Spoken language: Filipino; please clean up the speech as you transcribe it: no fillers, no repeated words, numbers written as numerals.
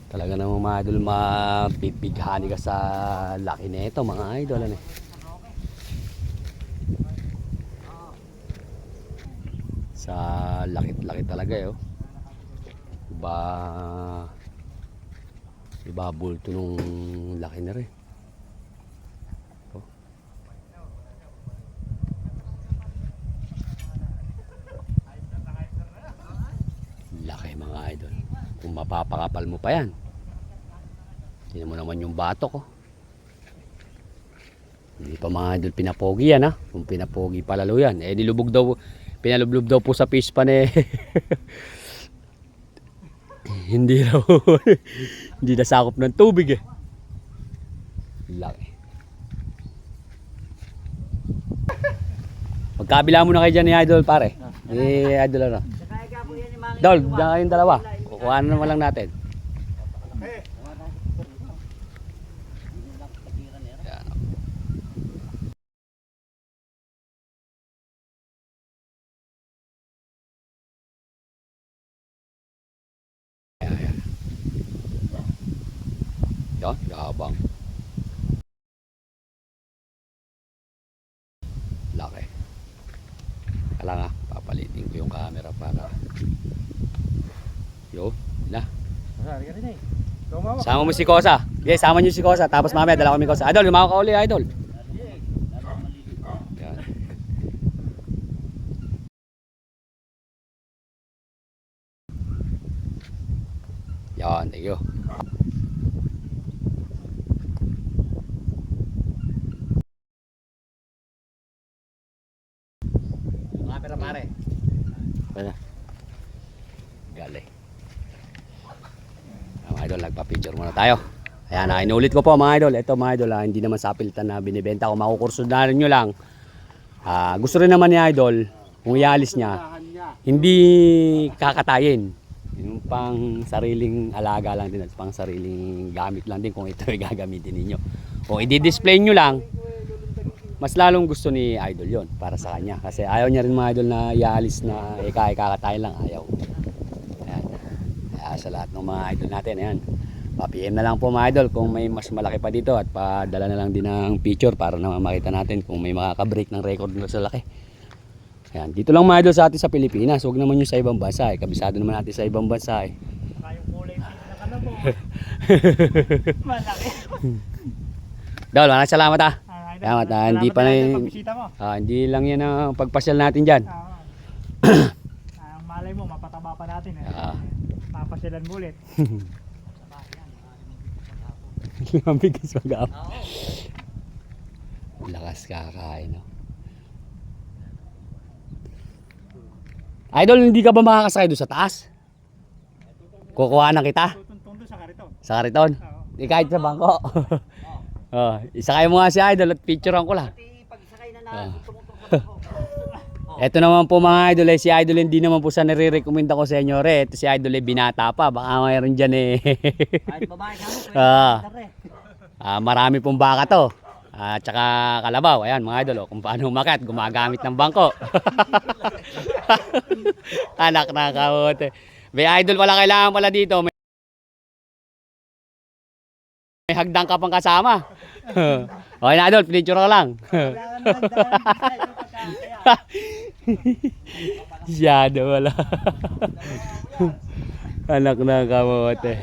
Talaga namang mga idol, mapipighani ka sa laki nito mga idol. Ano? Sa laki-laki talaga eh. Oh. Iba bulto nung laki na rin. Oh. Laki mga idol. Kung mapapakapal mo pa yan. Tingnan mo naman yung batok. Oh. Hindi pa mga idol pinapogi yan ha. Kung pinapogi palalo yan. Eh nilubog daw, pinalublob daw po sa fish pan eh. Hindi raw. Hindi nasakop ng tubig eh. Laki. Magkabila muna kayo dyan ni Idol pare. Ni Idol ano. Dol, dyan kayong dalawa. Kukuha na naman lang natin. Yan, gabang. Laki. Kala nga, papalitin ko yung camera para yo, na. Sama mo si Kosa. Yes, sama niyo si Kosa. Tapos mamaya dala kami Kosa. Idol, gumawa ka uli, Idol. Yan. Yan, thank you. Camera pare. Ano? Galing. Mga idol, nagpa-picture muna tayo. Ayan, inulit ko po mga idol. Ito mga idol, hindi naman sa pilitan na binibenta. Kung makukursudahan nyo lang, gusto rin naman ni idol, kung ialis niya, hindi kakatayin. Yung pang sariling alaga lang din at pang sariling gamit lang din kung ito ay gagamitin ninyo. Kung i-display nyo lang, mas lalong gusto ni idol yon para sa kanya. Kasi ayaw niya rin mga idol na ialis na kakatayin lang. Ayaw. Ayan. Kaya sa lahat ng mga idol natin, ayan. Pa-PM na lang po mga idol kung may mas malaki pa dito at padala na lang din ng picture para na makita natin kung may makaka-break ng record nila sa laki. Ayan. Dito lang mga idol sa atin sa Pilipinas. Huwag naman yung sa ibang bansa eh. Kabisado naman natin sa ibang bansa eh. Yung kulay na kalabo. Malaki. Dol, maraming salamat ah. Salamat ah. Hindi pa na hindi lang yan ang pagpasyal natin dyan. Malay mo, mapataba pa natin eh. Mapasyalan mo ulit. Mabigas mag-up. Lakas kakain no? Idol, hindi ka ba makakasakay doon sa taas? Kukuha na kita? Tutuntun doon sa kariton. Sa kariton? Di kahit sa bangko. Isakay mo nga si Idol at picturean ko lang. Pagsakay na Ito naman po mga idol, si Idol hindi naman po sa nire-recommenda ko sa inyo re. Ito si Idol binata pa, baka mayroon dyan eh. Kahit babae ka mo, marami pong baka to. Tsaka kalabaw, ayan mga idol, kung paano umakyat, gumagamit ng bangko. Anak na kamote. May idol pala kailangan pala dito. May hagdang ka pang kasama. Okay na idol, picture ka lang. Siyado wala. Anak na kamote.